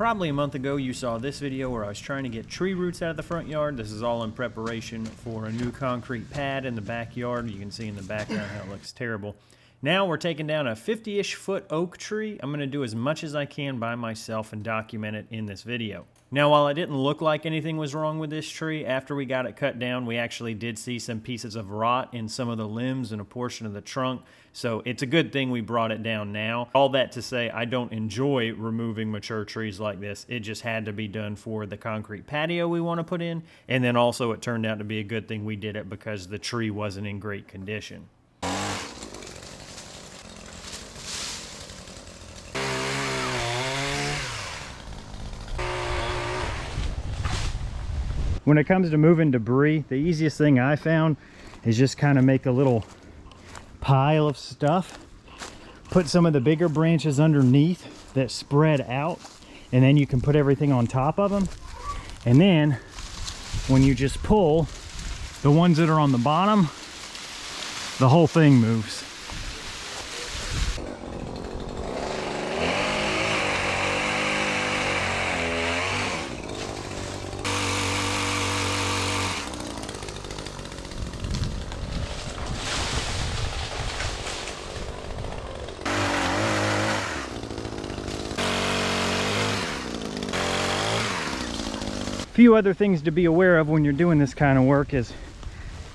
Probably a month ago you saw this video where I was trying to get tree roots out of the front yard. This is all in preparation for a new concrete pad in the backyard. You can see in the background how it looks terrible. Now we're taking down a 50-ish foot oak tree. I'm going to do as much as I can by myself and document it in this video. Now, while it didn't look like anything was wrong with this tree, after we got it cut down, we actually did see some pieces of rot in some of the limbs and a portion of the trunk. So it's a good thing we brought it down now. All that to say, I don't enjoy removing mature trees like this. It just had to be done for the concrete patio we want to put in. And then also it turned out to be a good thing we did it because the tree wasn't in great condition. When it comes to moving debris, the easiest thing I found is just kind of make a little pile of stuff. Put some of the bigger branches underneath that spread out, and then you can put everything on top of them. And then when you just pull the ones that are on the bottom, the whole thing moves. Few other things to be aware of when you're doing this kind of work is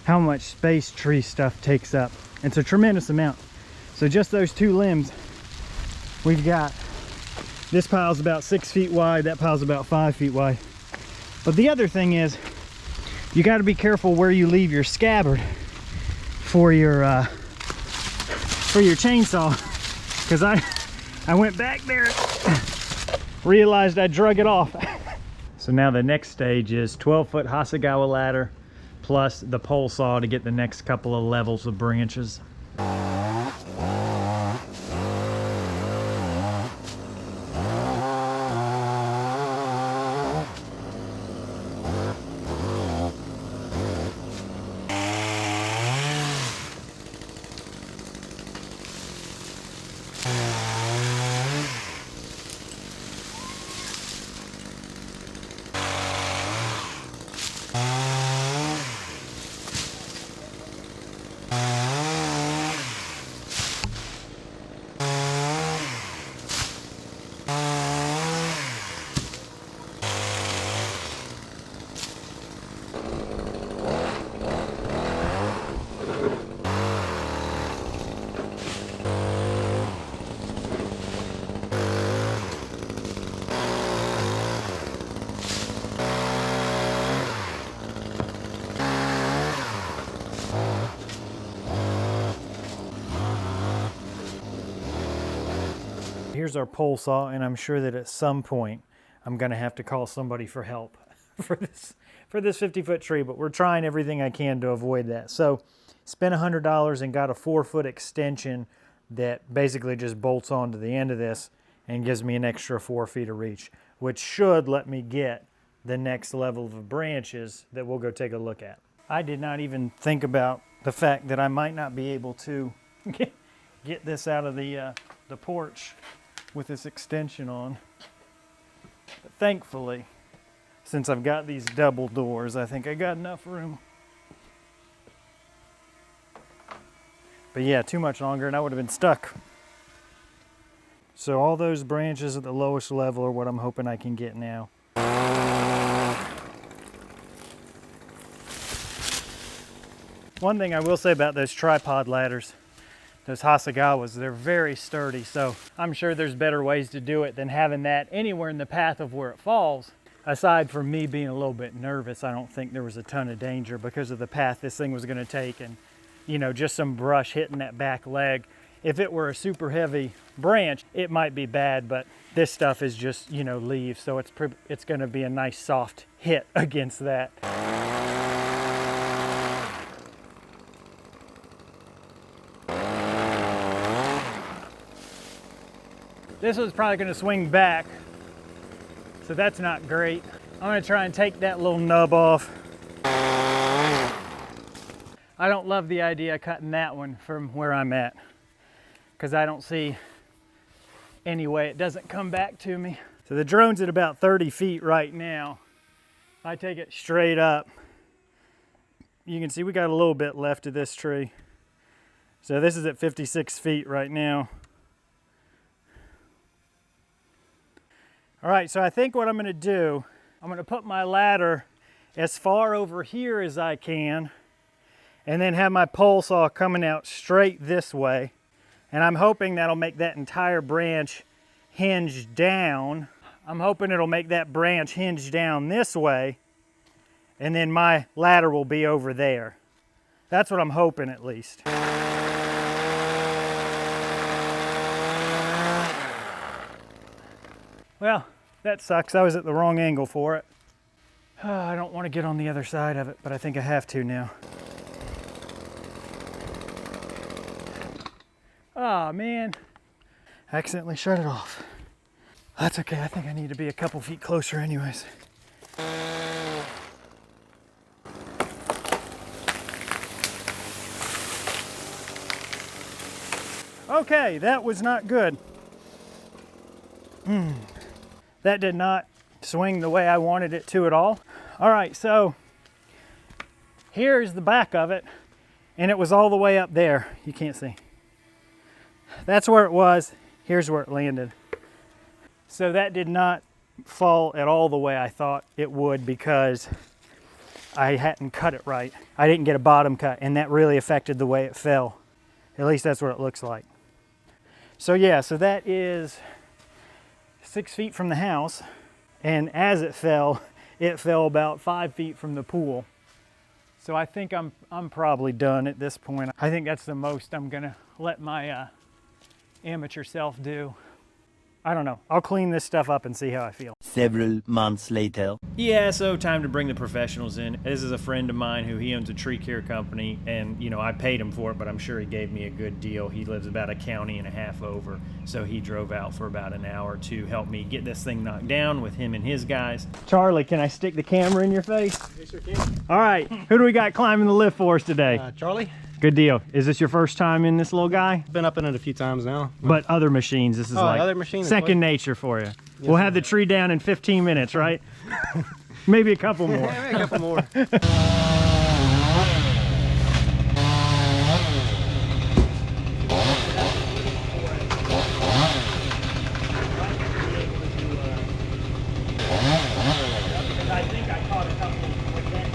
how much space tree stuff takes up. It's a tremendous amount. So just those two limbs, we've got, this pile's about 6 feet wide, that pile's about 5 feet wide. But the other thing is, you got to be careful where you leave your scabbard for your chainsaw, because I went back there, realized I drug it off. So now the next stage is 12-foot Hasegawa ladder plus the pole saw to get the next couple of levels of branches. Here's our pole saw, and I'm sure that at some point I'm going to have to call somebody for help for this 50-foot tree, but we're trying everything I can to avoid that. So spent $100 and got a 4-foot extension that basically just bolts onto the end of this and gives me an extra 4 feet of reach, which should let me get the next level of branches that we'll go take a look at. I did not even think about the fact that I might not be able to get this out of the porch with this extension on. But thankfully, since I've got these double doors, I think I got enough room. But yeah, too much longer and I would have been stuck. So all those branches at the lowest level are what I'm hoping I can get now. One thing I will say about those tripod ladders, those Hasegawas, they're very sturdy, so I'm sure there's better ways to do it than having that anywhere in the path of where it falls. Aside from me being a little bit nervous, I don't think there was a ton of danger because of the path this thing was going to take and, you know, just some brush hitting that back leg. If it were a super heavy branch, it might be bad, but this stuff is just, you know, leaves, so it's going to be a nice soft hit against that. This was probably going to swing back, so that's not great. I'm going to try and take that little nub off. I don't love the idea of cutting that one from where I'm at, because I don't see any way it doesn't come back to me. So the drone's at about 30 feet right now. If I take it straight up, you can see we got a little bit left of this tree. So this is at 56 feet right now. All right, so I think what I'm gonna do, I'm gonna put my ladder as far over here as I can, and then have my pole saw coming out straight this way. And I'm hoping that'll make that entire branch hinge down. I'm hoping it'll make that branch hinge down this way, and then my ladder will be over there. That's what I'm hoping, at least. Well, that sucks. I was at the wrong angle for it. I don't want to get on the other side of it, but I think I have to now. Oh man, I accidentally shut it off. That's okay, I think I need to be a couple feet closer anyways. Okay, that was not good. That did not swing the way I wanted it to at all. All right, so here's the back of it, and it was all the way up there. You can't see. That's where it was. Here's where it landed. So that did not fall at all the way I thought it would because I hadn't cut it right. I didn't get a bottom cut, and that really affected the way it fell. At least that's what it looks like. So yeah, so that is 6 feet from the house, and as it fell about 5 feet from the pool. So I think I'm probably done at this point. I think that's the most I'm gonna let my amateur self do. I don't know. I'll clean this stuff up and see how I feel. Several months later. Yeah, so time to bring the professionals in. This is a friend of mine who he owns a tree care company, and you know, I paid him for it, but I'm sure he gave me a good deal. He lives about a county and a half over, so he drove out for about an hour to help me get this thing knocked down with him and his guys. Charlie, can I stick the camera in your face? Yes, sir, can. All right, who do we got climbing the lift for us today? Charlie. Good deal. Is this your first time in this little guy? Been up in it a few times now. But other machines, this is like other machines, second nature for you. Yes, we'll have the tree down in 15 minutes, right? Maybe a couple more. Maybe a couple more. I think I caught a couple with that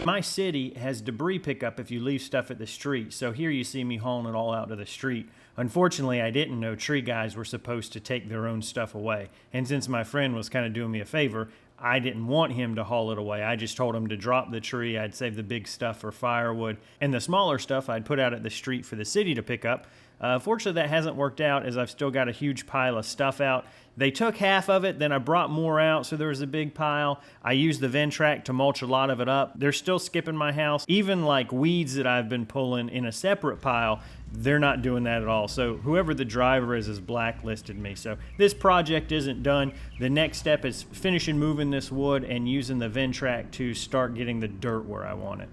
My city has debris pickup if you leave stuff at the street, so here you see me hauling it all out to the street. Unfortunately, I didn't know tree guys were supposed to take their own stuff away, and since my friend was kind of doing me a favor, I didn't want him to haul it away. I just told him to drop the tree. I'd save the big stuff for firewood, and the smaller stuff I'd put out at the street for the city to pick up. Fortunately, that hasn't worked out, as I've still got a huge pile of stuff out. They took half of it, then I brought more out, so there was a big pile. I used the Ventrac to mulch a lot of it up. They're still skipping my house. Even like weeds that I've been pulling in a separate pile, they're not doing that at all. So whoever the driver is has blacklisted me. So this project isn't done. The next step is finishing moving this wood and using the Ventrac to start getting the dirt where I want it.